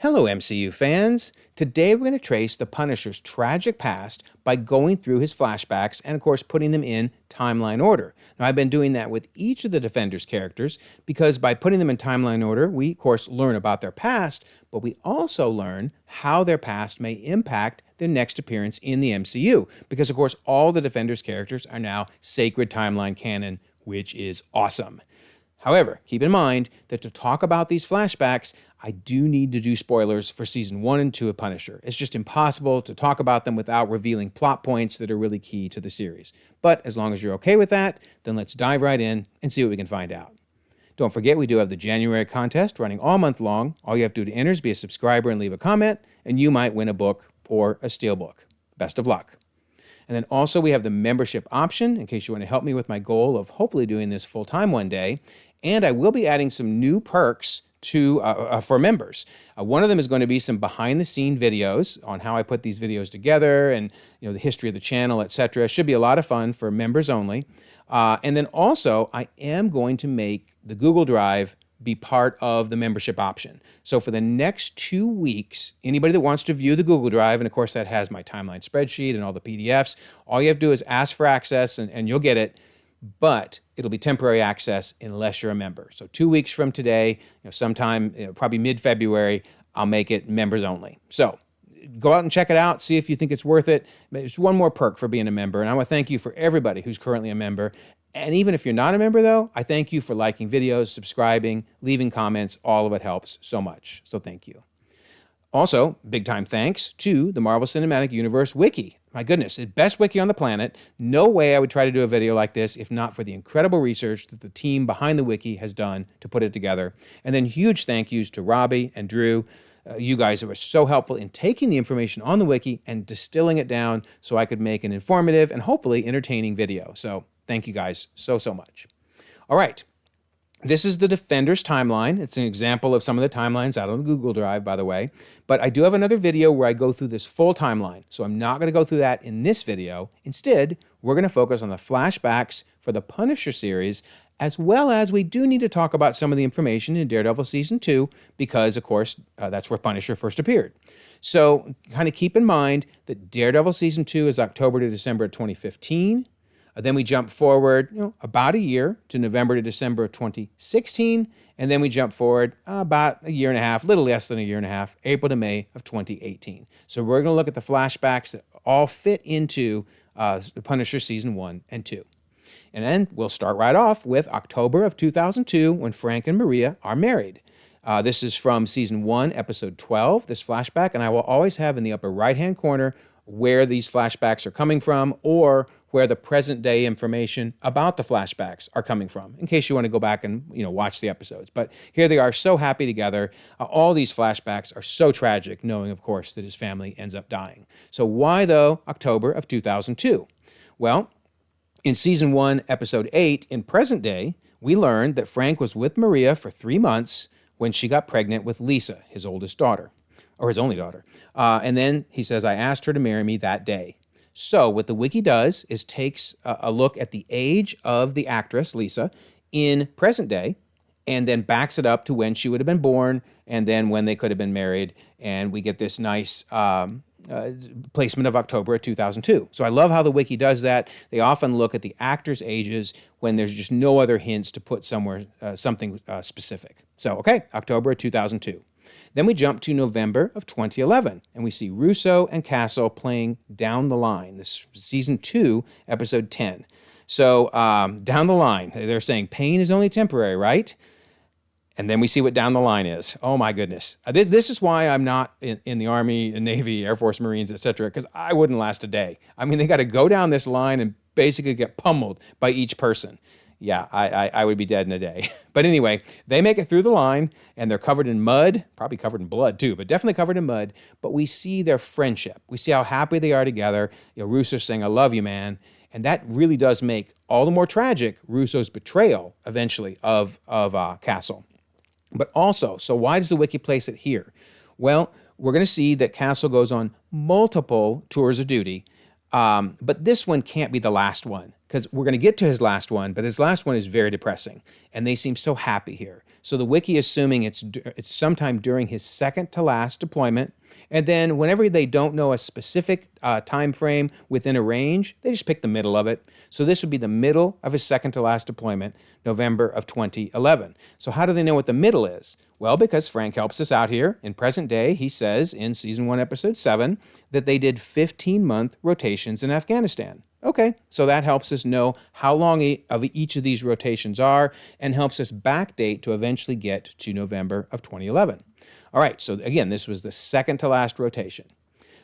Hello, MCU fans. Today we're going to trace the Punisher's tragic past by going through his flashbacks and, of course, putting them in timeline order. Now, I've been doing that with each of the Defenders characters because by putting them in timeline order, we, of course, learn about their past, but we also learn how their past may impact their next appearance in the MCU because, of course, all the Defenders characters are now sacred timeline canon, which is awesome. However, keep in mind that to talk about these flashbacks, I do need to do spoilers for Season 1 and 2 of Punisher. It's just impossible to talk about them without revealing plot points that are really key to the series. But as long as you're okay with that, then let's dive right in and see what we can find out. Don't forget, we do have the January contest running all month long. All you have to do to enter is be a subscriber and leave a comment, and you might win a book or a steelbook. Best of luck. And then also we have the membership option in case you want to help me with my goal of hopefully doing this full-time one day. And I will be adding some new perks for members. One of them is going to be some behind-the-scene videos on how I put these videos together and the history of the channel, etc. Should be a lot of fun for members only. And then also, I am going to make the Google Drive be part of the membership option. So for the next 2 weeks, anybody that wants to view the Google Drive, and of course that has my timeline spreadsheet and all the PDFs, all you have to do is ask for access and you'll get it. But it'll be temporary access unless you're a member. So 2 weeks from today, sometime, probably mid-February, I'll make it members only. So go out and check it out, see if you think it's worth it. There's one more perk for being a member, and I want to thank you for everybody who's currently a member. And even if you're not a member, though, I thank you for liking videos, subscribing, leaving comments. All of it helps so much. So thank you. Also, big time thanks to the Marvel Cinematic Universe Wiki. My goodness, the best wiki on the planet. No way I would try to do a video like this if not for the incredible research that the team behind the wiki has done to put it together. And then huge thank yous to Robbie and Drew. You guys were so helpful in taking the information on the wiki and distilling it down so I could make an informative and hopefully entertaining video. So thank you guys so much. All right. This is the Defenders timeline. It's an example of some of the timelines out on the Google Drive, by the way. But I do have another video where I go through this full timeline. So I'm not going to go through that in this video. Instead, we're going to focus on the flashbacks for the Punisher series, as well as we do need to talk about some of the information in Daredevil Season 2, because, of course, that's where Punisher first appeared. So kind of keep in mind that Daredevil Season 2 is October to December of 2015. Then we jump forward, about a year to November to December of 2016, and then we jump forward about a year and a half, little less than a year and a half, April to May of 2018. So we're going to look at the flashbacks that all fit into the Punisher Season 1 and 2. And then we'll start right off with October of 2002 when Frank and Maria are married. This is from Season 1, Episode 12, this flashback, and I will always have in the upper right-hand corner where these flashbacks are coming from or where the present-day information about the flashbacks are coming from, in case you want to go back and watch the episodes. But here they are, so happy together. All these flashbacks are so tragic, knowing, of course, that his family ends up dying. So why, though, October of 2002? Well, in Season 1, Episode 8, in present day, we learned that Frank was with Maria for 3 months when she got pregnant with Lisa, his oldest daughter, or his only daughter. And then he says, I asked her to marry me that day. So what the wiki does is takes a look at the age of the actress, Lisa, in present day, and then backs it up to when she would have been born and then when they could have been married. And we get this nice placement of October of 2002. So I love how the wiki does that. They often look at the actors' ages when there's just no other hints to put somewhere something specific. So, okay, October of 2002. Then we jump to November of 2011, and we see Russo and Castle playing Down the Line. This is Season 2, Episode 10. So down the line, they're saying pain is only temporary, right? And then we see what down the line is. Oh, my goodness. This is why I'm not in the Army, Navy, Air Force, Marines, etc., because I wouldn't last a day. I mean, they got to go down this line and basically get pummeled by each person. Yeah, I would be dead in a day. But anyway, they make it through the line, and they're covered in mud, probably covered in blood too, but definitely covered in mud. But we see their friendship. We see how happy they are together. Russo's saying, I love you, man. And that really does make all the more tragic Russo's betrayal, eventually, of Castle. But also, so why does the wiki place it here? Well, we're going to see that Castle goes on multiple tours of duty, but this one can't be the last one, because we're going to get to his last one, but his last one is very depressing, and they seem so happy here. So the wiki is assuming it's sometime during his second to last deployment. And then whenever they don't know a specific time frame within a range, they just pick the middle of it. So this would be the middle of his second to last deployment, November of 2011. So how do they know what the middle is? Well, because Frank helps us out here. In present day, he says in season 1, episode 7, that they did 15-month rotations in Afghanistan. Okay, so that helps us know how long of each of these rotations are and helps us backdate to eventually get to November of 2011. All right, so again, this was the second to last rotation.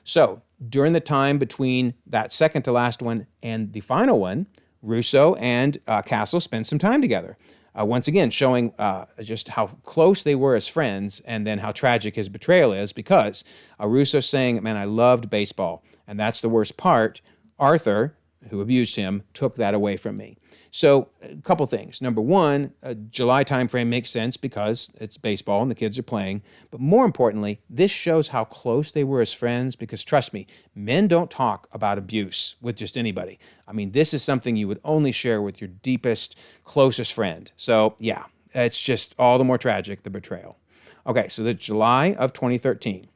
So during the time between that second to last one and the final one, Russo and Castle spent some time together. Once again, showing just how close they were as friends and then how tragic his betrayal is, because Russo's saying, man, I loved baseball, and that's the worst part. Arthur, who abused him, took that away from me. So a couple things. Number one, a July timeframe makes sense because it's baseball and the kids are playing. But more importantly, this shows how close they were as friends because, trust me, men don't talk about abuse with just anybody. I mean, this is something you would only share with your deepest, closest friend. So yeah, it's just all the more tragic, the betrayal. Okay, so the July of 2013.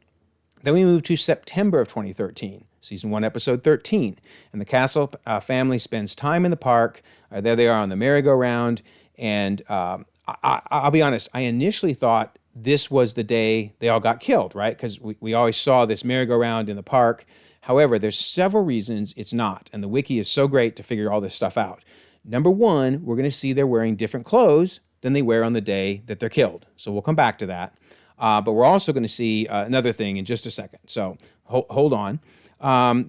Then we move to September of 2013. Season 1, episode 13. And the Castle family spends time in the park. There they are on the merry-go-round. And I'll be honest, I initially thought this was the day they all got killed, right? Because we always saw this merry-go-round in the park. However, there's several reasons it's not. And the wiki is so great to figure all this stuff out. Number one, we're going to see they're wearing different clothes than they wear on the day that they're killed. So we'll come back to that. But we're also going to see another thing in just a second. So hold on.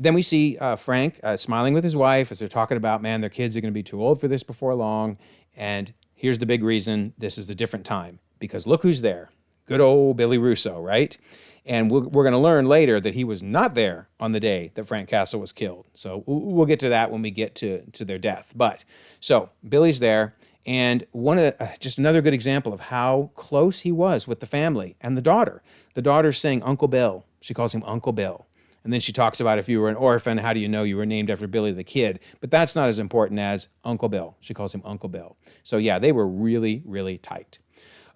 Then we see Frank smiling with his wife as they're talking about, man, their kids are going to be too old for this before long. And here's the big reason this is a different time. Because look who's there. Good old Billy Russo, right? And we're going to learn later that he was not there on the day that Frank Castle was killed. So we'll get to that when we get to their death. But so Billy's there. And one of just another good example of how close he was with the family and the daughter. The daughter's saying Uncle Bill. She calls him Uncle Bill. And then she talks about if you were an orphan, how do you know you were named after Billy the Kid? But that's not as important as Uncle Bill. She calls him Uncle Bill. So yeah, they were really, really tight.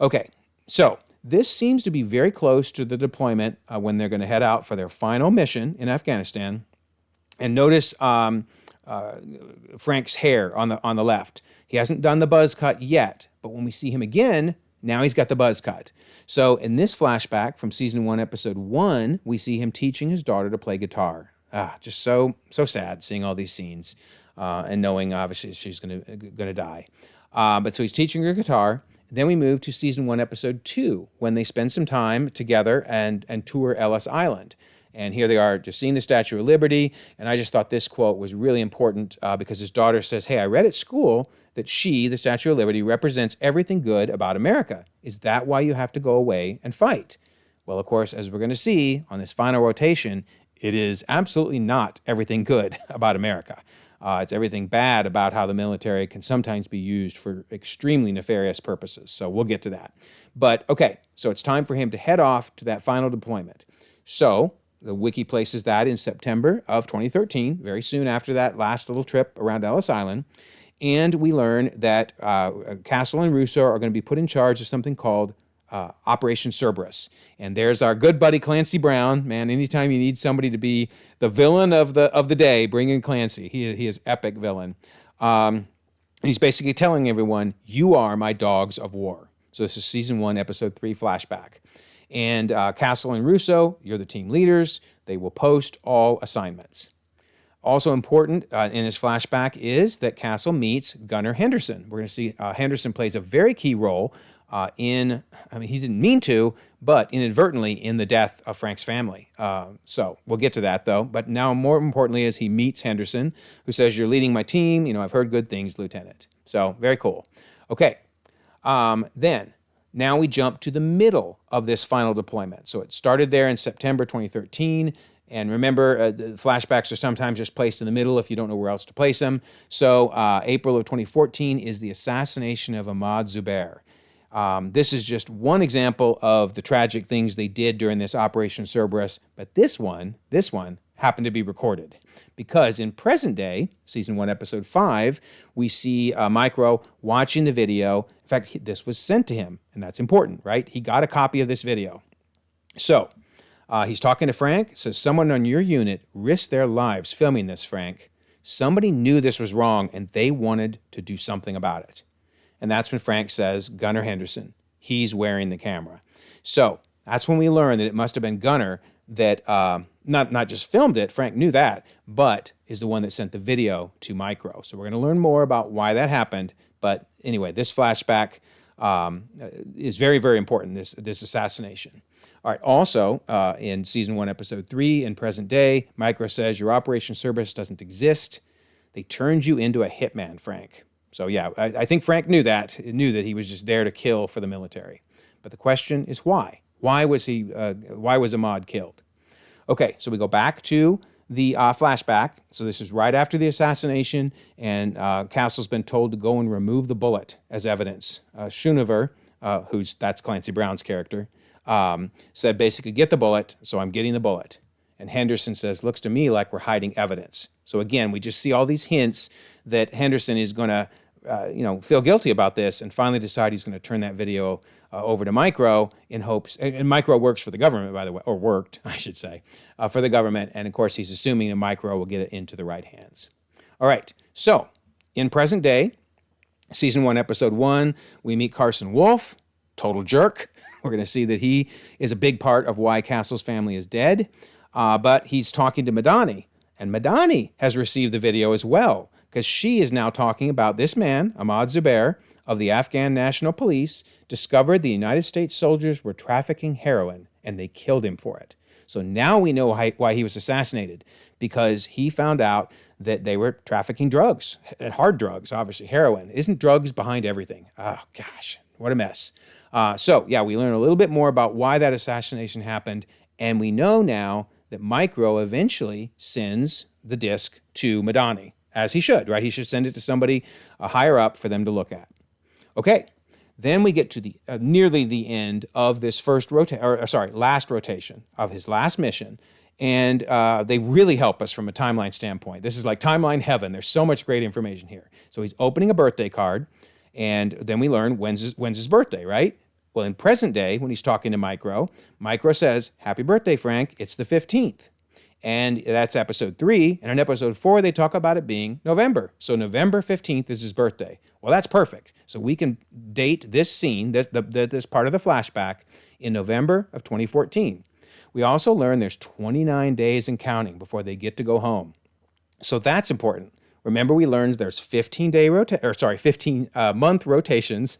Okay, so this seems to be very close to the deployment when they're going to head out for their final mission in Afghanistan. And notice Frank's hair on the left. He hasn't done the buzz cut yet, but when we see him again, now he's got the buzz cut. So in this flashback from season 1, episode 1, we see him teaching his daughter to play guitar. Just so sad seeing all these scenes and knowing obviously she's gonna die. But so he's teaching her guitar. Then we move to season 1, episode 2, when they spend some time together and tour Ellis Island. And here they are just seeing the Statue of Liberty. And I just thought this quote was really important because his daughter says, hey, I read at school that she, the Statue of Liberty, represents everything good about America. Is that why you have to go away and fight? Well, of course, as we're going to see on this final rotation, it is absolutely not everything good about America. It's everything bad about how the military can sometimes be used for extremely nefarious purposes. So we'll get to that. But okay, so it's time for him to head off to that final deployment. So the wiki places that in September of 2013, very soon after that last little trip around Ellis Island. And we learn that Castle and Russo are going to be put in charge of something called Operation Cerberus. And there's our good buddy Clancy Brown. Man, anytime you need somebody to be the villain of the day, bring in Clancy. He is epic villain. He's basically telling everyone, you are my dogs of war. So this is season 1, episode 3 flashback. And Castle and Russo, you're the team leaders. They will post all assignments. Also important in his flashback is that Castle meets Gunnar Henderson. We're going to see Henderson plays a very key role he didn't mean to, but inadvertently in the death of Frank's family. So we'll get to that though. But now more importantly is he meets Henderson, who says, you're leading my team. You know, I've heard good things, Lieutenant. So very cool. Okay. Then now we jump to the middle of this final deployment. So it started there in September 2013. And remember, the flashbacks are sometimes just placed in the middle if you don't know where else to place them. So April of 2014 is the assassination of Ahmad Zubair. This is just one example of the tragic things they did during this Operation Cerberus. But this one happened to be recorded. Because in present day, season 1, episode 5, we see Micro watching the video. In fact, this was sent to him, and that's important, right? He got a copy of this video. So he's talking to Frank, says, someone on your unit risked their lives filming this, Frank. Somebody knew this was wrong, and they wanted to do something about it. And that's when Frank says, Gunnar Henderson. He's wearing the camera. So that's when we learn that it must have been Gunnar that not just filmed it, Frank knew that, but is the one that sent the video to Micro. So we're going to learn more about why that happened. But anyway, this flashback is very, very important, this assassination. All right, also, in season 1, episode 3, in present day, Micro says, your Operation Cerberus doesn't exist. They turned you into a hitman, Frank. So yeah, I think Frank knew that he was just there to kill for the military. But the question is why? Why was Ahmad killed? Okay, so we go back to the flashback. So this is right after the assassination, and Castle's been told to go and remove the bullet as evidence. Schoonover, that's Clancy Brown's character, said basically, get the bullet, so I'm getting the bullet. And Henderson says, looks to me like we're hiding evidence. So again, we just see all these hints that Henderson is going to feel guilty about this and finally decide he's going to turn that video over to Micro in hopes, and Micro works for the government, by the way, or worked, I should say, for the government. And of course, he's assuming that Micro will get it into the right hands. All right, so in present day, season 1, episode 1, we meet Carson Wolf, total jerk. We're going to see that he is a big part of why Castle's family is dead. But he's talking to Madani, and Madani has received the video as well, because she is now talking about this man, Ahmad Zubair, of the Afghan National Police, discovered the United States soldiers were trafficking heroin, and they killed him for it. So now we know why he was assassinated, because he found out that they were trafficking drugs, hard drugs, obviously, heroin. Isn't drugs behind everything? Oh, gosh, what a mess. So, yeah, we learn a little bit more about why that assassination happened, and we know now that Micro eventually sends the disc to Madani, as he should, right? He should send it to somebody higher up for them to look at. Okay, then we get to the nearly the end of this last rotation of his last mission, and they really help us from a timeline standpoint. This is like timeline heaven. There's so much great information here. So he's opening a birthday card, and then we learn when's his birthday, right? Well, in present day, when he's talking to Micro, Micro says, happy birthday, Frank, it's the 15th. And that's episode 3. And in episode 4, they talk about it being November. So November 15th is his birthday. Well, that's perfect. So we can date this scene, this part of the flashback, in November of 2014. We also learn there's 29 days and counting before they get to go home. So that's important. Remember, we learned there's 15 month rotations.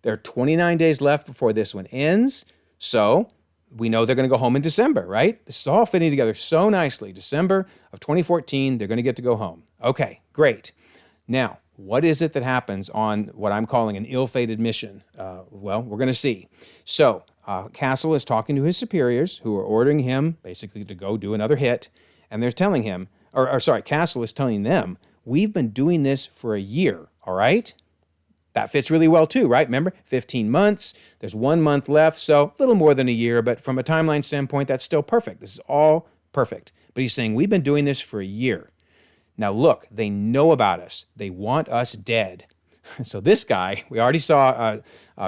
There are 29 days left before this one ends. So we know they're going to go home in December, right? This is all fitting together so nicely. December of 2014, they're going to get to go home. Okay, great. Now, what is it that happens on what I'm calling an ill-fated mission? Well, we're going to see. So Castle is talking to his superiors who are ordering him basically to go do another hit. And they're telling him, Castle is telling them, we've been doing this for a year, all right? That fits really well too, right? Remember, 15 months, there's 1 month left, so a little more than a year, but from a timeline standpoint, that's still perfect. This is all perfect. But he's saying, we've been doing this for a year. Now look, they know about us. They want us dead. So this guy, we already saw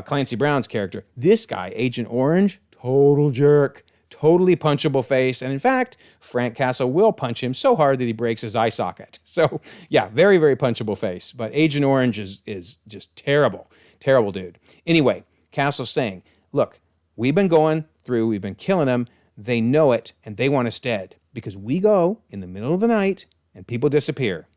Clancy Brown's character. This guy, Agent Orange, total jerk, totally punchable face. And in fact, Frank Castle will punch him so hard that he breaks his eye socket. So yeah, very, very punchable face. But Agent Orange is just terrible, terrible dude. Anyway, Castle's saying, look, we've been going through, we've been killing them. They know it, and they want us dead because we go in the middle of the night and people disappear.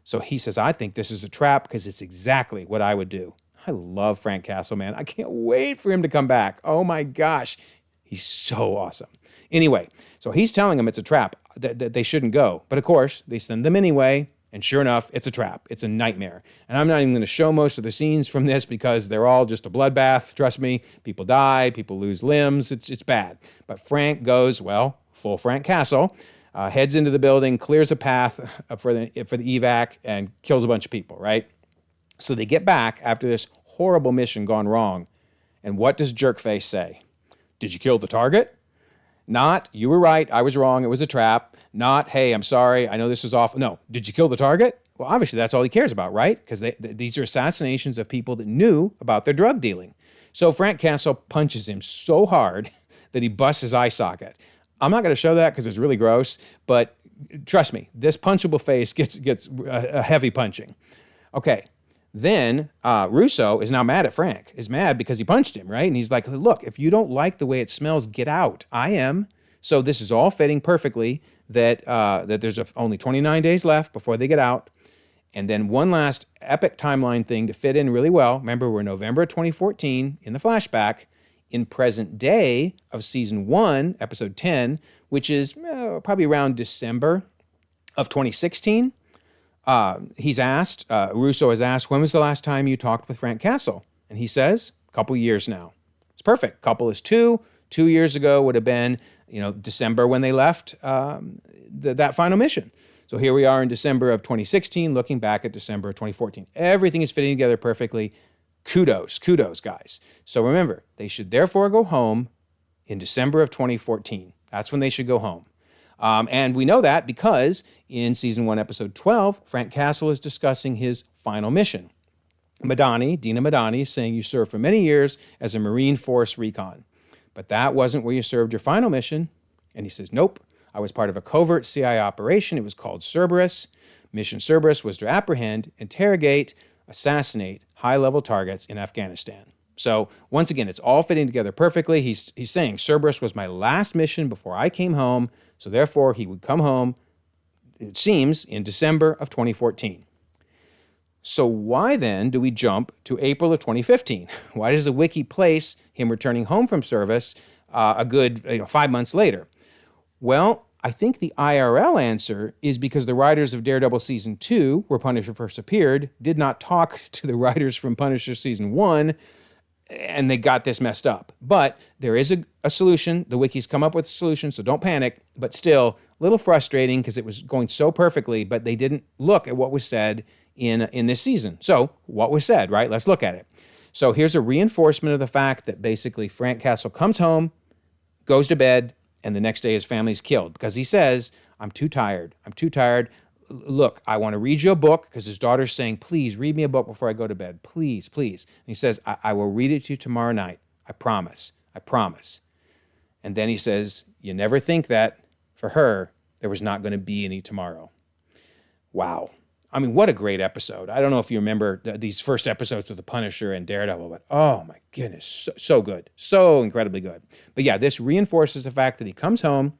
So he says, I think this is a trap because it's exactly what I would do. I love Frank Castle, man. I can't wait for him to come back. Oh my gosh. He's so awesome. Anyway, so he's telling them it's a trap, that they shouldn't go. But of course, they send them anyway. And sure enough, it's a trap. It's a nightmare. And I'm not even going to show most of the scenes from this because they're all just a bloodbath. Trust me, people die, people lose limbs. It's bad. But Frank goes, well, full Frank Castle, heads into the building, clears a path for the evac, and kills a bunch of people, right? So they get back after this horrible mission gone wrong. And what does Jerkface say? Did you kill the target? Not, you were right, I was wrong, it was a trap. Not, hey, I'm sorry, I know this was awful. No, did you kill the target? Well, obviously that's all he cares about, right? Because these are assassinations of people that knew about their drug dealing. So Frank Castle punches him so hard that he busts his eye socket. I'm not going to show that because it's really gross, but trust me, this punchable face gets a heavy punching. Okay, then Russo is now mad at Frank. Is mad because he punched him, right? And he's like, look, if you don't like the way it smells, get out. I am. So this is all fitting perfectly that there's only 29 days left before they get out. And then one last epic timeline thing to fit in really well. Remember, we're November 2014 in the flashback, in present day of season 1, episode 10, which is probably around December of 2016. He's asked, Russo has asked, when was the last time you talked with Frank Castle? And he says, a couple years now. It's perfect. Couple is 2. 2 years ago would have been, December when they left that final mission. So here we are in December of 2016, looking back at December of 2014. Everything is fitting together perfectly. Kudos, guys. So remember, they should therefore go home in December of 2014. That's when they should go home. And we know that because in season 1, episode 12, Frank Castle is discussing his final mission. Dina Madani, is saying you served for many years as a Marine Force recon, but that wasn't where you served your final mission. And he says, nope, I was part of a covert CIA operation. It was called Cerberus. Mission Cerberus was to apprehend, interrogate, assassinate high-level targets in Afghanistan. So once again, it's all fitting together perfectly. He's saying Cerberus was my last mission before I came home, so therefore he would come home, it seems, in December of 2014. So why then do we jump to April of 2015? Why does the wiki place him returning home from service a good 5 months later? Well, I think the IRL answer is because the writers of Daredevil Season 2, where Punisher first appeared, did not talk to the writers from Punisher Season 1, and they got this messed up. But there is a solution. The wiki's come up with a solution, so don't panic. But still, a little frustrating because it was going so perfectly, but they didn't look at what was said in this season. So what was said, right? Let's look at it. So here's a reinforcement of the fact that basically Frank Castle comes home, goes to bed, and the next day his family's killed because he says, I'm too tired. Look, I want to read you a book because his daughter's saying, please read me a book before I go to bed. Please, please. And he says, I will read it to you tomorrow night. I promise. And then he says, you never think that for her, there was not going to be any tomorrow. Wow. I mean, what a great episode. I don't know if you remember these first episodes with the Punisher and Daredevil, but oh my goodness, so good. So incredibly good. But yeah, this reinforces the fact that he comes home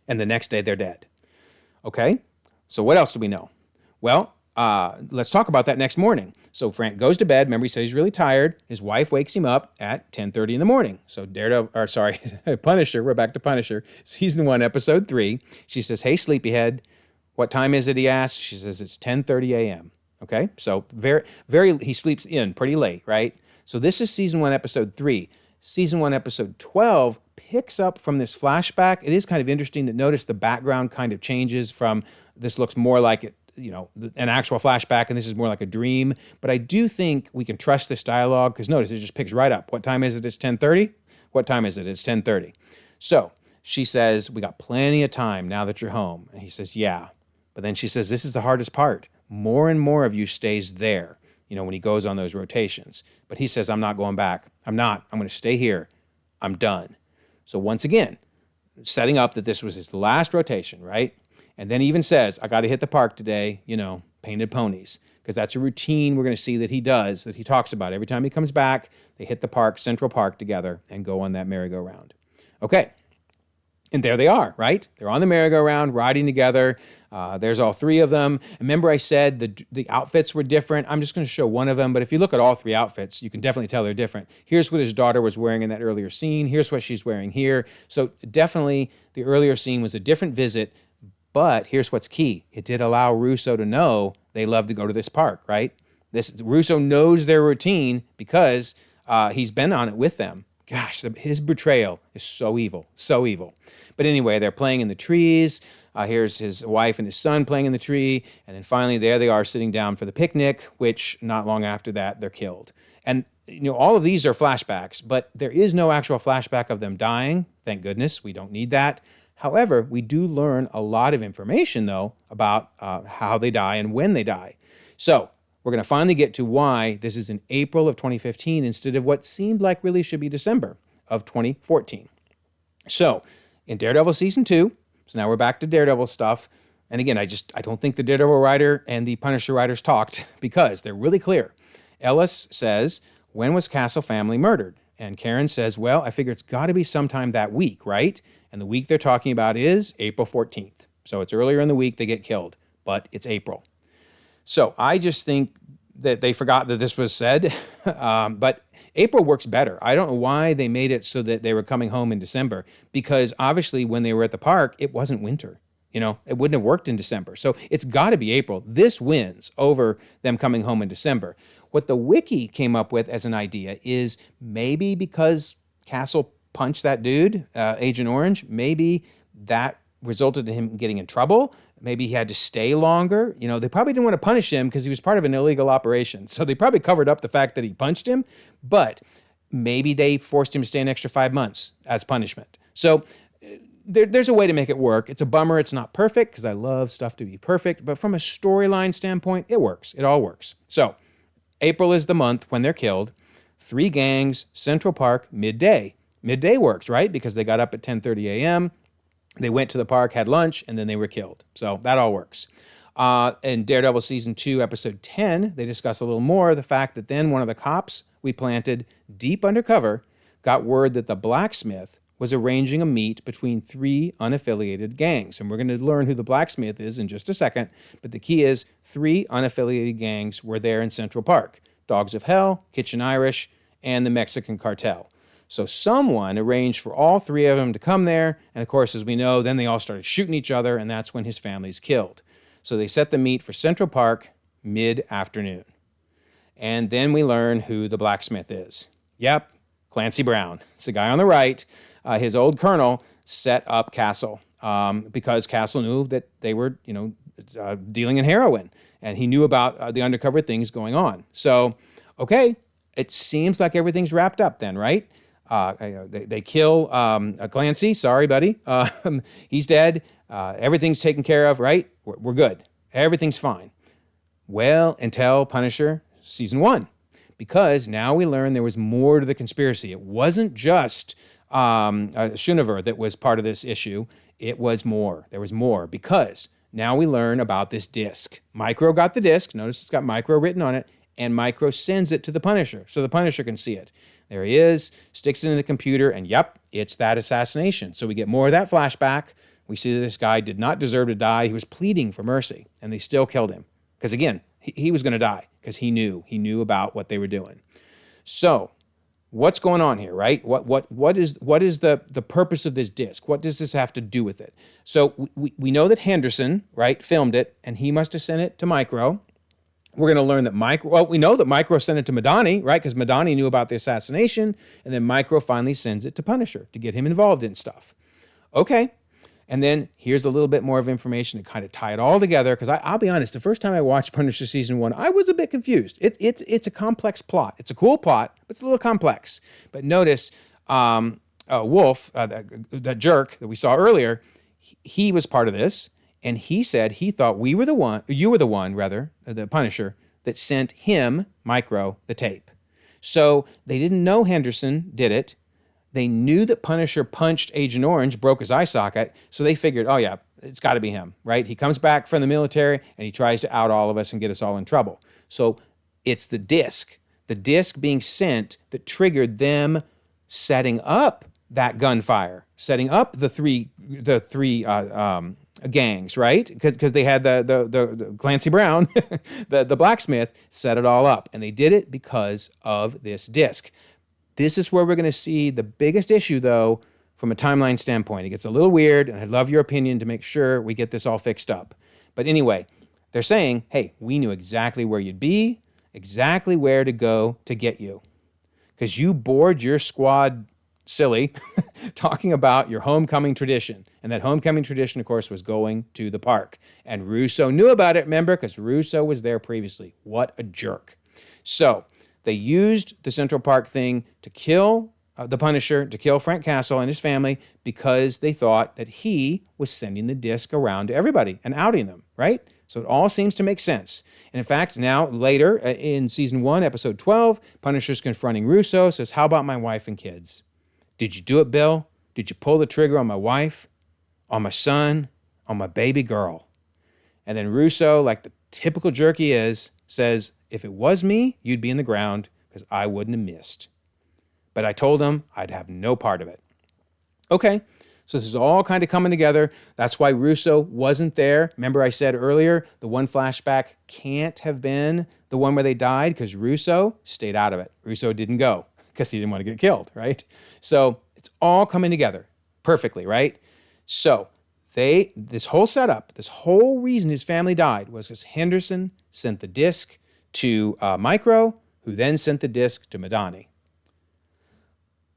and the next day they're dead. Okay, so what else do we know? Well, let's talk about that next morning. So Frank goes to bed. Remember, he said he's really tired. His wife wakes him up at 10:30 in the morning. So Punisher, we're back to Punisher, season 1, episode 3. She says, hey, sleepyhead, what time is it, he asks. She says, it's 10:30 a.m. Okay, so he sleeps in pretty late, right? So this is season 1, episode 3. Season 1, episode 12 picks up from this flashback. It is kind of interesting to notice the background kind of changes from, this looks more like it, an actual flashback, and this is more like a dream. But I do think we can trust this dialogue because notice it just picks right up. What time is it? It's 10:30. What time is it? It's 10:30. So she says, we got plenty of time now that you're home. And he says, yeah. But then she says, this is the hardest part. More and more of you stays there, when he goes on those rotations. But he says, I'm not going back. I'm going to stay here. I'm done. So once again, setting up that this was his last rotation, right? And then he even says, I got to hit the park today, painted ponies. Because that's a routine we're going to see that he does, that he talks about. Every time he comes back, they hit the park, Central Park together, and go on that merry-go-round. Okay. And there they are, right? They're on the merry-go-round, riding together. There's all 3 of them. Remember I said the outfits were different? I'm just going to show one of them, but if you look at all 3 outfits, you can definitely tell they're different. Here's what his daughter was wearing in that earlier scene. Here's what she's wearing here. So definitely the earlier scene was a different visit, but here's what's key. It did allow Russo to know they love to go to this park, right? Russo knows their routine because he's been on it with them. Gosh, his betrayal is so evil, so evil. But anyway, they're playing in the trees. Here's his wife and his son playing in the tree. And then finally, there they are sitting down for the picnic, which not long after that, they're killed. And all of these are flashbacks, but there is no actual flashback of them dying. Thank goodness, we don't need that. However, we do learn a lot of information, though, about how they die and when they die. So we're going to finally get to why this is in April of 2015 instead of what seemed like really should be December of 2014. So in Daredevil Season 2, so now we're back to Daredevil stuff. And again, I don't think the Daredevil writer and the Punisher writers talked because they're really clear. Ellis says, when was Castle family murdered? And Karen says, well, I figure it's got to be sometime that week, right? And the week they're talking about is April 14th. So it's earlier in the week they get killed, but it's April. So I just think that they forgot that this was said, but April works better. I don't know why they made it so that they were coming home in December, because obviously when they were at the park, it wasn't winter. It wouldn't have worked in December. So it's got to be April. This wins over them coming home in December. What the wiki came up with as an idea is maybe because Castle punched that dude, Agent Orange, maybe that resulted in him getting in trouble. Maybe he had to stay longer. They probably didn't want to punish him because he was part of an illegal operation. So they probably covered up the fact that he punched him, but maybe they forced him to stay an extra 5 months as punishment. So there's a way to make it work. It's a bummer it's not perfect because I love stuff to be perfect, but from a storyline standpoint, it works. It all works. So April is the month when they're killed. 3 gangs, Central Park, midday. Midday works, right? Because they got up at 10:30 a.m., they went to the park, had lunch, and then they were killed. So that all works. In Daredevil Season 2, Episode 10, they discuss a little more the fact that then one of the cops we planted deep undercover got word that the blacksmith was arranging a meet between 3 unaffiliated gangs. And we're going to learn who the blacksmith is in just a second. But the key is 3 unaffiliated gangs were there in Central Park. Dogs of Hell, Kitchen Irish, and the Mexican Cartel. So someone arranged for all 3 of them to come there. And of course, as we know, then they all started shooting each other, and that's when his family's killed. So they set the meet for Central Park mid-afternoon. And then we learn who the blacksmith is. Yep, Clancy Brown. It's the guy on the right. His old colonel set up Castle because Castle knew that they were, dealing in heroin. And he knew about the undercover things going on. So, okay, it seems like everything's wrapped up then, right? They kill Clancy. Sorry, buddy. He's dead. Everything's taken care of, right? We're good. Everything's fine. Well, until Punisher Season 1. Because now we learn there was more to the conspiracy. It wasn't just Schoonover that was part of this issue. It was more. There was more because now we learn about this disc. Micro got the disc. Notice it's got Micro written on it. And Micro sends it to the Punisher so the Punisher can see it. There he is, sticks it in the computer, and yep, it's that assassination. So we get more of that flashback. We see that this guy did not deserve to die. He was pleading for mercy, and they still killed him. Because again, he was going to die because he knew about what they were doing. So what's going on here, right? What is the purpose of this disc? What does this have to do with it? So we know that Henderson, right, filmed it, and he must have sent it to Micro. We're going to learn that we know that Micro sent it to Madani, right? Because Madani knew about the assassination, and then Micro finally sends it to Punisher to get him involved in stuff. Okay. And then here's a little bit more of information to kind of tie it all together. Because I'll be honest, the first time I watched Punisher Season 1, I was a bit confused. It's a complex plot. It's a cool plot, but it's a little complex. But notice Wolf, that jerk that we saw earlier, he was part of this. And he said he thought you were the one, the Punisher, that sent him, Micro, the tape. So they didn't know Henderson did it. They knew that Punisher punched Agent Orange, broke his eye socket, so they figured, oh yeah, it's got to be him, right? He comes back from the military, and he tries to out all of us and get us all in trouble. So it's the disc being sent that triggered them setting up that gunfire, setting up the three gangs, right? Because they had the Clancy Brown, the blacksmith, set it all up. And they did it because of this disc. This is where we're going to see the biggest issue, though, from a timeline standpoint. It gets a little weird, and I'd love your opinion to make sure we get this all fixed up. But anyway, they're saying, hey, we knew exactly where you'd be, exactly where to go to get you. Because you bored your squad silly talking about your homecoming tradition. And that homecoming tradition, of course, was going to the park. And Russo knew about it, remember? Because Russo was there previously. What a jerk. So They used the Central Park thing to kill the Punisher, to kill Frank Castle and his family, because they thought that he was sending the disc around to everybody and outing them, right? So it all seems to make sense. And in fact, now later in season 1, episode 12, Punisher's confronting Russo, says, how about my wife and kids? Did you do it, Bill? Did you pull the trigger on my wife, on my son, on my baby girl? And then Russo, like the typical jerk he is, says, if it was me, you'd be in the ground because I wouldn't have missed. But I told him I'd have no part of it. Okay, so this is all kind of coming together. That's why Russo wasn't there. Remember I said earlier, the one flashback can't have been the one where they died because Russo stayed out of it. Russo didn't go because he didn't want to get killed, right? So it's all coming together perfectly, right? So this whole setup, this whole reason his family died was because Henderson sent the disc to Micro, who then sent the disc to Madani.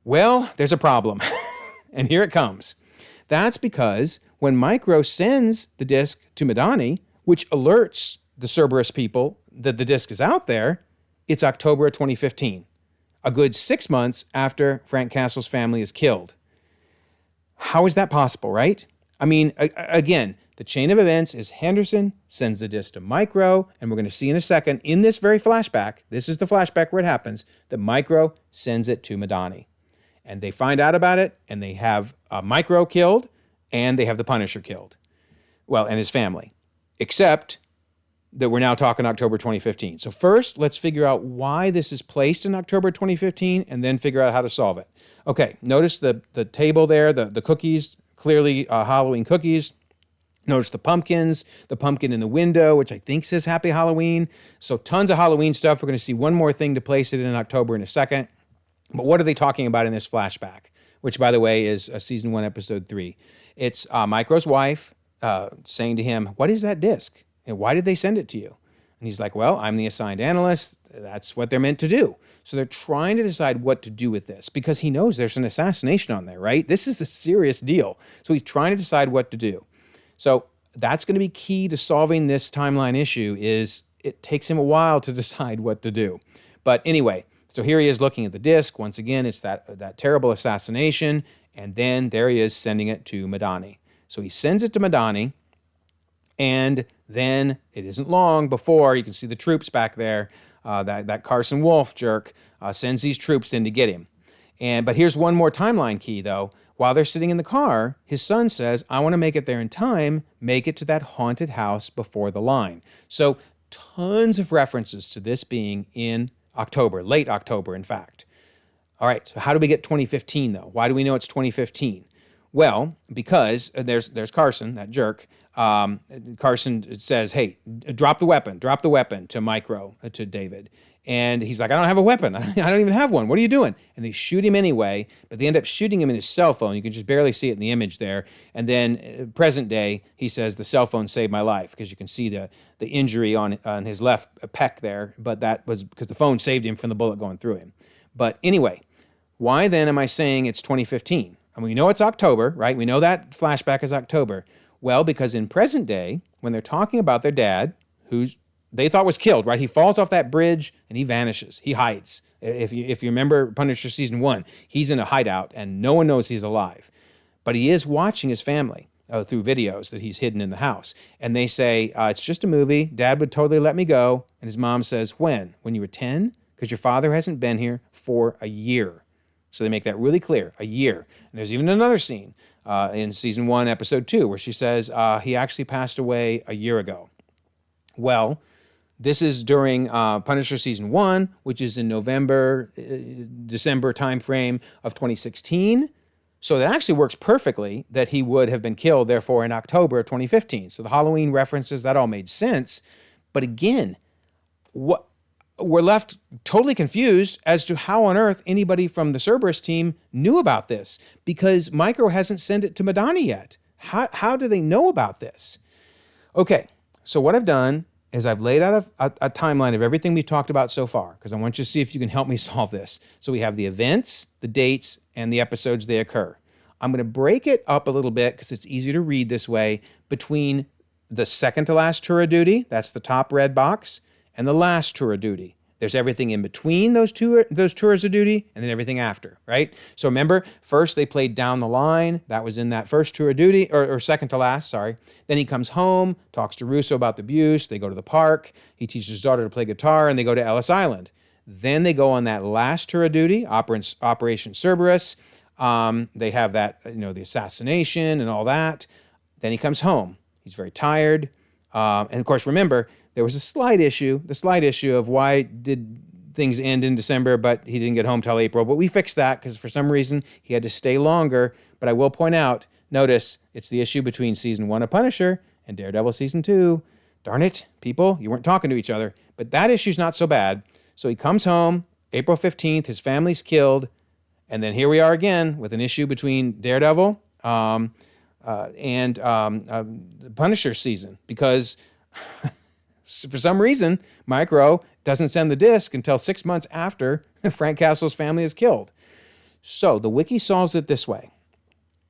Well, there's a problem, and here it comes. That's because when Micro sends the disc to Madani, which alerts the Cerberus people that the disc is out there, it's October of 2015, a good 6 months after Frank Castle's family is killed. How is that possible, right? I mean, again, the chain of events is Henderson sends the disc to Micro, and we're going to see in a second, in this very flashback, this is the flashback where it happens, that Micro sends it to Madani. And they find out about it, and they have Micro killed, and they have the Punisher killed. Well, and his family. Except that we're now talking October 2015. So first, let's figure out why this is placed in October 2015, and then figure out how to solve it. Okay, notice the table there, the cookies, clearly Halloween cookies. Notice the pumpkins, the pumpkin in the window, which I think says Happy Halloween. So tons of Halloween stuff. We're going to see one more thing to place it in October in a second. But what are they talking about in this flashback? Which, by the way, is season 1, episode 3. It's Micro's wife saying to him, what is that disc? And why did they send it to you? And he's like, well, I'm the assigned analyst. That's what they're meant to do. So they're trying to decide what to do with this because he knows there's an assassination on there, right? This is a serious deal. So he's trying to decide what to do. So that's going to be key to solving this timeline issue is it takes him a while to decide what to do. But anyway, so here he is looking at the disc. Once again, it's that terrible assassination. And then there he is sending it to Madani. So he sends it to Madani. And then it isn't long before you can see the troops back there. That Carson Wolf jerk sends these troops in to get him. But here's one more timeline key, though. While they're sitting in the car, his son says, I want to make it there in time, make it to that haunted house before the line. So tons of references to this being in October, late October, in fact. All right, so how do we get 2015, though? Why do we know it's 2015? Well, because there's Carson, that jerk. Carson says, hey, drop the weapon to Micro, to David. And he's like, I don't have a weapon. I don't even have one. What are you doing? And they shoot him anyway, but they end up shooting him in his cell phone. You can just barely see it in the image there. And then present day, he says, the cell phone saved my life because you can see the injury on his left pec there. But that was because the phone saved him from the bullet going through him. But anyway, why then am I saying it's 2015? I mean, we know it's October, right? We know that flashback is October. Well, because in present day, when they're talking about their dad, who's they thought was killed, right? He falls off that bridge and he vanishes. He hides. If you remember Punisher season 1, he's in a hideout and no one knows he's alive. But he is watching his family through videos that he's hidden in the house. And they say, it's just a movie. Dad would totally let me go. And his mom says, when? When you were 10? Because your father hasn't been here for a year. So they make that really clear, a year. And there's even another scene in season 1, episode 2, where she says he actually passed away a year ago. Well, this is during Punisher season 1, which is in November, December timeframe of 2016. So that actually works perfectly that he would have been killed, therefore, in October of 2015. So the Halloween references, that all made sense. But again, we're left totally confused as to how on earth anybody from the Cerberus team knew about this because Micro hasn't sent it to Madani yet. How do they know about this? Okay, so what I've done is I've laid out a timeline of everything we've talked about so far because I want you to see if you can help me solve this. So we have the events, the dates, and the episodes they occur. I'm going to break it up a little bit because it's easier to read this way between the second to last tour of duty, that's the top red box, and the last tour of duty. There's everything in between those tours of duty, and then everything after, right? So remember, first they played Down the Line. That was in that first tour of duty, or second to last, sorry. Then he comes home, talks to Russo about the abuse. They go to the park. He teaches his daughter to play guitar, and they go to Ellis Island. Then they go on that last tour of duty, Operation Cerberus. They have that, the assassination and all that. Then he comes home. He's very tired. And of course, remember, there was the slight issue of why did things end in December, but he didn't get home till April. But we fixed that because for some reason he had to stay longer. But I will point out, notice, it's the issue between season 1 of Punisher and Daredevil season 2. Darn it, people, you weren't talking to each other. But that issue's not so bad. So he comes home, April 15th, his family's killed, and then here we are again with an issue between Daredevil and Punisher season, because for some reason, Micro doesn't send the disc until 6 months after Frank Castle's family is killed. So the wiki solves it this way.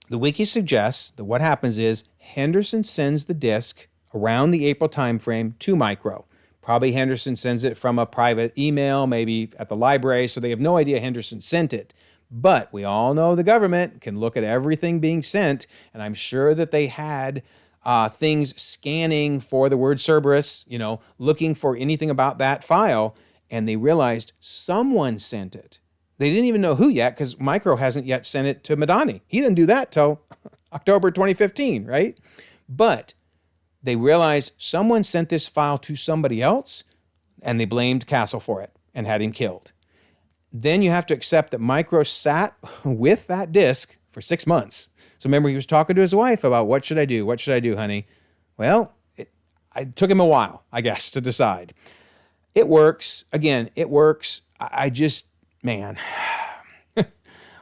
The wiki suggests that what happens is Henderson sends the disc around the April timeframe to Micro. Probably Henderson sends it from a private email, maybe at the library, so they have no idea Henderson sent it. But we all know the government can look at everything being sent, and I'm sure that they had things scanning for the word Cerberus, looking for anything about that file, and they realized someone sent it. They didn't even know who yet, because Micro hasn't yet sent it to Madani. He didn't do that till October 2015, right? But they realized someone sent this file to somebody else, and they blamed Castle for it and had him killed. Then you have to accept that Micro sat with that disc for 6 months. So remember, he was talking to his wife about, what should I do? What should I do, honey? Well, it took him a while, I guess, to decide. It works. Again, it works. I just, man,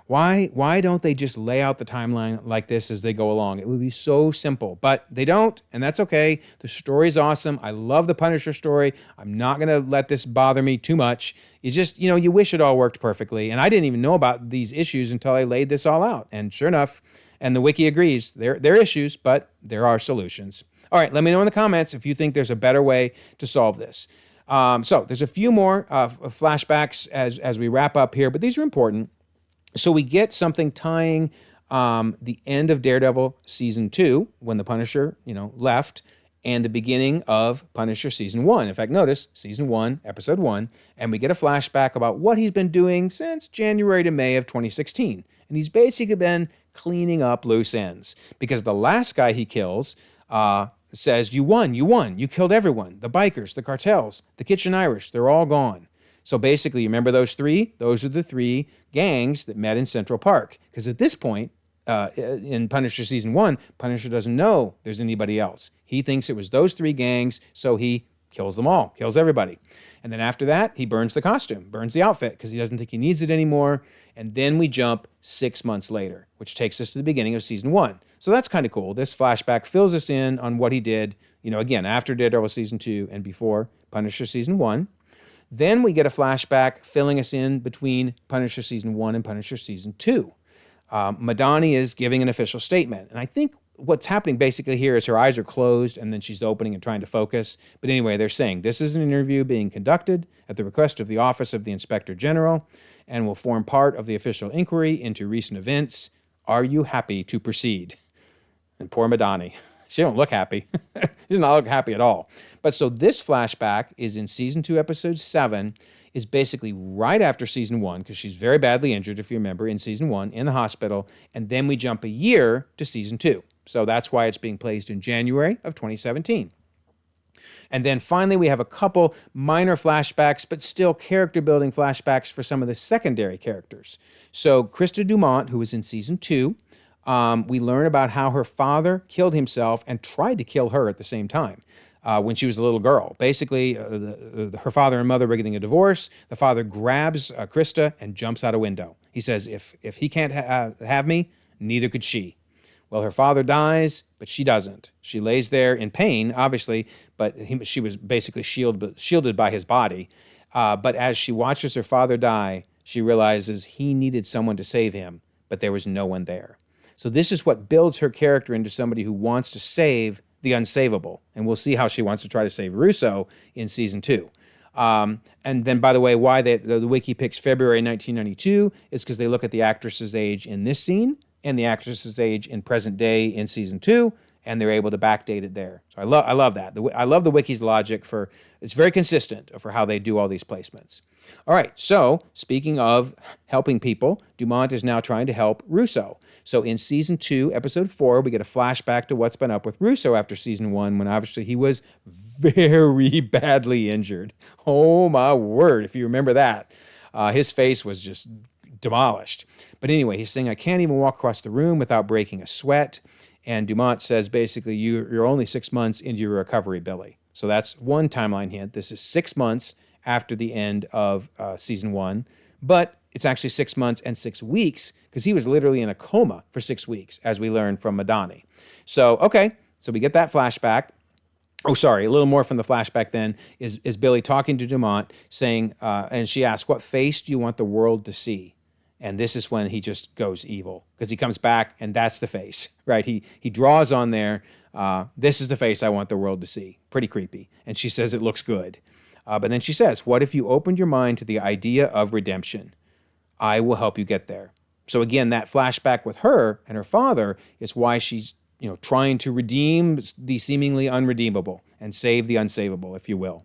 why don't they just lay out the timeline like this as they go along? It would be so simple, but they don't, and that's okay. The story's awesome. I love the Punisher story. I'm not going to let this bother me too much. It's just, you wish it all worked perfectly, and I didn't even know about these issues until I laid this all out, and sure enough, and the wiki agrees, there are issues, but there are solutions. All right, let me know in the comments if you think there's a better way to solve this. So there's a few more flashbacks as we wrap up here, but these are important. So we get something tying the end of Daredevil season 2, when the Punisher, left, and the beginning of Punisher season 1. In fact, notice season 1, episode 1, and we get a flashback about what he's been doing since January to May of 2016. And he's basically been cleaning up loose ends, because the last guy he kills says, you won, you killed everyone, the bikers, the cartels, the Kitchen Irish, they're all gone. So basically, you remember those three? Those are the three gangs that met in Central Park. Because at this point, in Punisher Season 1, Punisher doesn't know there's anybody else. He thinks it was those three gangs, so he kills them all, kills everybody. And then after that, he burns the costume, burns the outfit, because he doesn't think he needs it anymore. And then we jump 6 months later, which takes us to the beginning of Season 1. So that's kind of cool. This flashback fills us in on what he did, again, after Daredevil Season 2 and before Punisher Season 1. Then we get a flashback filling us in between Punisher Season 1 and Punisher Season 2. Madani is giving an official statement. And I think what's happening basically here is her eyes are closed and then she's opening and trying to focus. But anyway, they're saying this is an interview being conducted at the request of the Office of the Inspector General and will form part of the official inquiry into recent events. Are you happy to proceed? And poor Madani. She don't look happy. She does not look happy at all. But so this flashback is in Season 2, Episode 7, is basically right after Season 1, because she's very badly injured, if you remember, in Season 1, in the hospital, and then we jump a year to Season 2. So that's why it's being placed in January of 2017. And then finally, we have a couple minor flashbacks, but still character-building flashbacks for some of the secondary characters. So Krista Dumont, who was in Season 2, we learn about how her father killed himself and tried to kill her at the same time when she was a little girl. Basically, her father and mother were getting a divorce. The father grabs Krista and jumps out a window. He says, if he can't have me, neither could she. Well, her father dies, but she doesn't. She lays there in pain, obviously, but she was basically shielded by his body. But as she watches her father die, she realizes he needed someone to save him, but there was no one there. So this is what builds her character into somebody who wants to save the unsavable. And we'll see how she wants to try to save Russo in Season 2. And then, by the way, why the wiki picks February 1992 is because they look at the actress's age in this scene and the actress's age in present day in season 2, and they're able to backdate it there. So I love that. I love the wiki's logic for, it's very consistent for how they do all these placements. All right, so speaking of helping people, Dumont is now trying to help Russo. So in season 2, episode 4, we get a flashback to what's been up with Russo after season 1, when obviously he was very badly injured. Oh my word, if you remember that. His face was just demolished. But anyway, he's saying, I can't even walk across the room without breaking a sweat. And Dumont says, basically, you're only 6 months into your recovery, Billy. So that's one timeline hint. This is 6 months after the end of season 1. But it's actually 6 months and 6 weeks, because he was literally in a coma for 6 weeks, as we learned from Madani. So, okay, so we get that flashback. Oh, sorry, a little more from the flashback then is Billy talking to Dumont, saying, and she asks, what face do you want the world to see? And this is when he just goes evil, because he comes back and that's the face, right? He draws on there, this is the face I want the world to see. Pretty creepy. And she says it looks good. But then she says, what if you opened your mind to the idea of redemption? I will help you get there. So again, that flashback with her and her father is why she's trying to redeem the seemingly unredeemable and save the unsavable, if you will.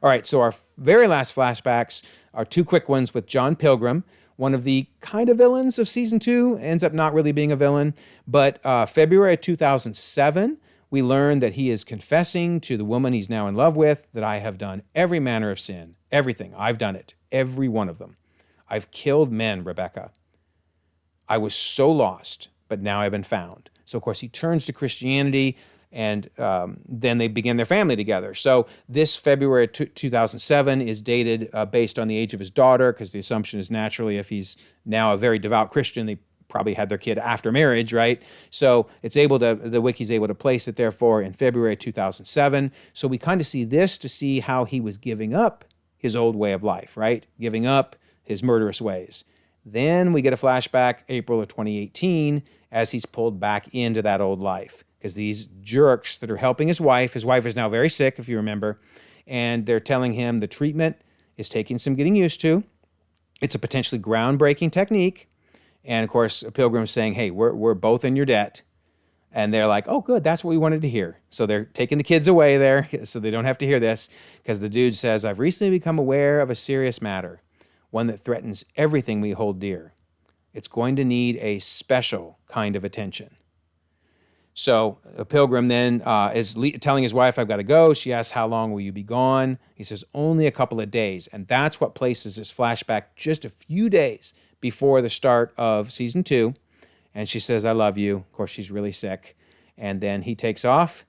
All right, so our very last flashbacks are 2 quick ones with John Pilgrim. One of the kind of villains of season 2 ends up not really being a villain, but February 2007, we learn that he is confessing to the woman he's now in love with that I have done every manner of sin, everything. I've done it, every one of them. I've killed men, Rebecca. I was so lost, but now I've been found. So, of course, he turns to Christianity, and then they begin their family together. So this February 2007 is dated based on the age of his daughter, because the assumption is naturally if he's now a very devout Christian, they probably had their kid after marriage, right? So the wiki's able to place it, therefore, in February 2007. So we kind of see this to see how he was giving up his old way of life, right? Giving up his murderous ways. Then we get a flashback, April of 2018, as he's pulled back into that old life. Because these jerks that are helping his wife is now very sick, if you remember, and they're telling him the treatment is taking some getting used to. It's a potentially groundbreaking technique. And of course, Pilgrim's saying, hey, we're both in your debt. And they're like, oh, good, that's what we wanted to hear. So they're taking the kids away there so they don't have to hear this, because the dude says, I've recently become aware of a serious matter, one that threatens everything we hold dear. It's going to need a special kind of attention. So Pilgrim then is telling his wife, I've got to go. She asks, how long will you be gone? He says, only a couple of days. And that's what places this flashback just a few days before the start of season 2. And she says, I love you. Of course, she's really sick. And then he takes off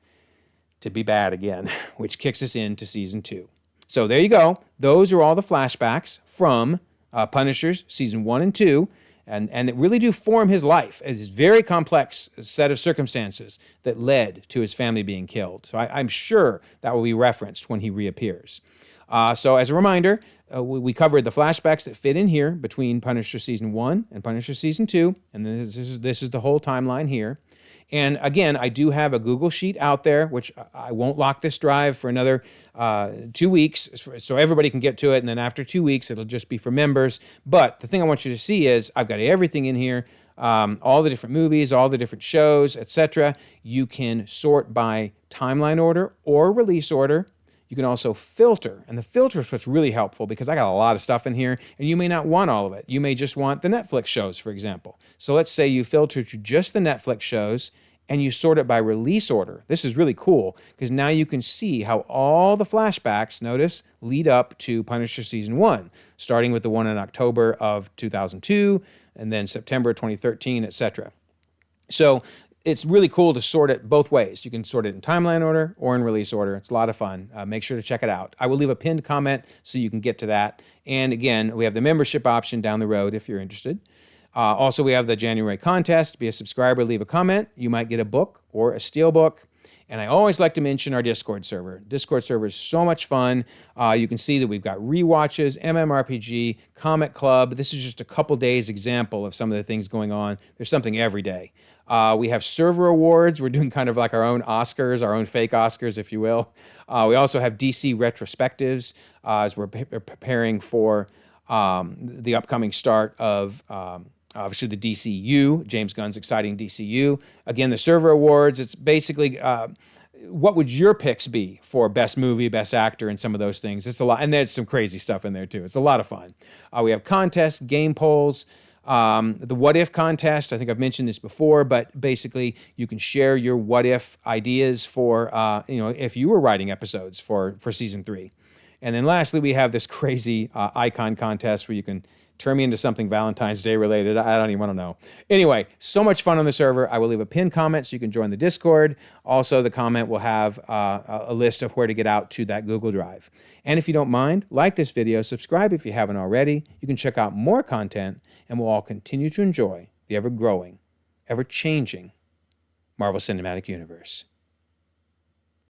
to be bad again, which kicks us into season 2. So there you go. Those are all the flashbacks from Punishers season 1 and 2. And it really do form his life. It's a very complex set of circumstances that led to his family being killed. So I'm sure that will be referenced when he reappears. So as a reminder, we covered the flashbacks that fit in here between Punisher Season 1 and Punisher Season 2. And this is the whole timeline here. And again, I do have a Google Sheet out there, which I won't lock this drive for another 2 weeks, so everybody can get to it. And then after 2 weeks, it'll just be for members. But the thing I want you to see is I've got everything in here, all the different movies, all the different shows, etc. You can sort by timeline order or release order. You can also filter, and the filter is what's really helpful because I got a lot of stuff in here, and you may not want all of it. You may just want the Netflix shows, for example. So let's say you filter to just the Netflix shows, and you sort it by release order. This is really cool because now you can see how all the flashbacks, notice, lead up to Punisher Season 1, starting with the one in October of 2002, and then September 2013, etc. So it's really cool to sort it both ways. You can sort it in timeline order or in release order. It's a lot of fun. Make sure to check it out. I will leave a pinned comment so you can get to that. And again, we have the membership option down the road if you're interested. Also, we have the January contest. Be a subscriber, leave a comment. You might get a book or a steel book. And I always like to mention our Discord server. Discord server is so much fun. You can see that we've got rewatches, MMORPG, Comic Club. This is just a couple days example of some of the things going on. There's something every day. We have server awards. We're doing kind of like our own Oscars, our own fake Oscars, if you will. We also have DC retrospectives as we're preparing for the upcoming start of obviously the DCU, James Gunn's exciting DCU. Again, the server awards, it's basically what would your picks be for best movie, best actor, and some of those things. It's a lot, and there's some crazy stuff in there too. It's a lot of fun. We have contests, game polls, the what if contest. I think I've mentioned this before, but basically you can share your what if ideas for if you were writing episodes for season 3. And then lastly, we have this crazy icon contest where you can turn me into something Valentine's Day related. I don't even want to know. Anyway, so much fun on the server. I will leave a pinned comment so you can join the Discord. Also, the comment will have a list of where to get out to that Google Drive. And if you don't mind, like this video, subscribe if you haven't already. You can check out more content, and we'll all continue to enjoy the ever-growing, ever-changing Marvel Cinematic Universe.